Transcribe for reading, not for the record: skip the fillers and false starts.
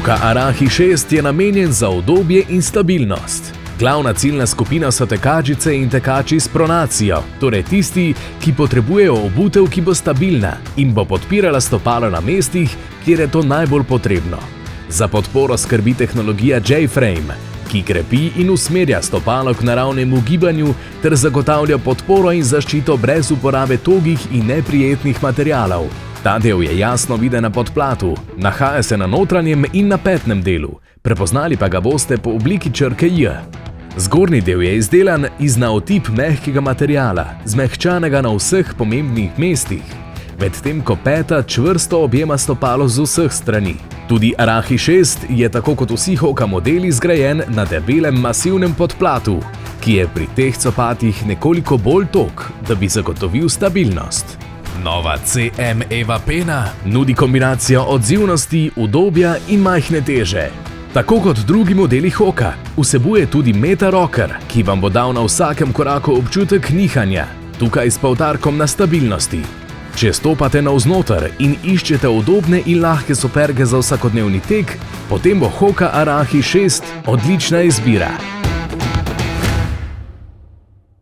Hoka Arahi 6 je namenjen za udobje in stabilnost. Glavna ciljna skupina so tekačice in tekači s pronacijo, torej tisti, ki potrebujejo obutev, ki bo stabilna in bo podpirala stopalo na mestih, kjer je to najbolj potrebno. Za podporo skrbi tehnologija J-Frame, ki krepi in usmerja stopalo k naravnemu gibanju ter zagotavlja podporo in zaščito brez uporabe togih in neprijetnih materialov. Ta del je jasno viden na podplatu, nahaja se na notranjem in na petnem delu, prepoznali pa ga boste po obliki črke J. Zgornji del je izdelan iz naotip mehkega materiala, zmehčanega na vseh pomembnih mestih, medtem ko peta čvrsto objema stopalo z vseh strani. Tudi Arahi 6 je tako kot vsi Hoka modeli zgrajen na debelem masivnem podplatu, ki je pri teh copatih nekoliko bolj tog, da bi zagotovil stabilnost. Nova CM Eva Pena nudi kombinacijo odzivnosti, udobja in majhne teže. Tako kot drugi modeli Hoka, vsebuje tudi Meta Rocker, ki vam bo dal na vsakem koraku občutek nihanja, tukaj s poudarkom na stabilnosti. Če stopate navznoter in iščete udobne in lahke superge za vsakodnevni tek, potem bo Hoka Arahi 6 odlična izbira.